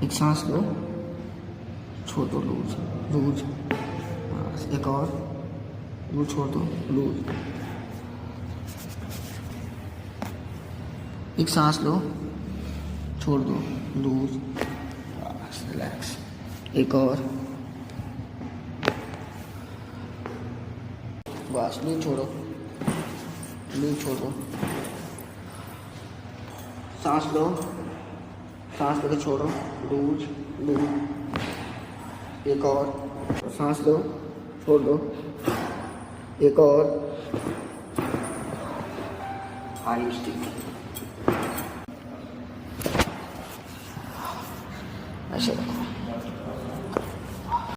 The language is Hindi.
एक सांस लो, छोड़ दो, लूज लूज। बस एक और, लूज छोड़ दो, लूज। एक सांस लो, छोड़ दो, लूज। बस रिलैक्स। एक और, बस लूज छोड़ो, लूज छोड़ दो। सांस लो, सांस लेके छोड़ो, लूज लूज। एक और, सांस लो, छोड़ दो। एक और, हाई स्टिक। ऐसे रखो।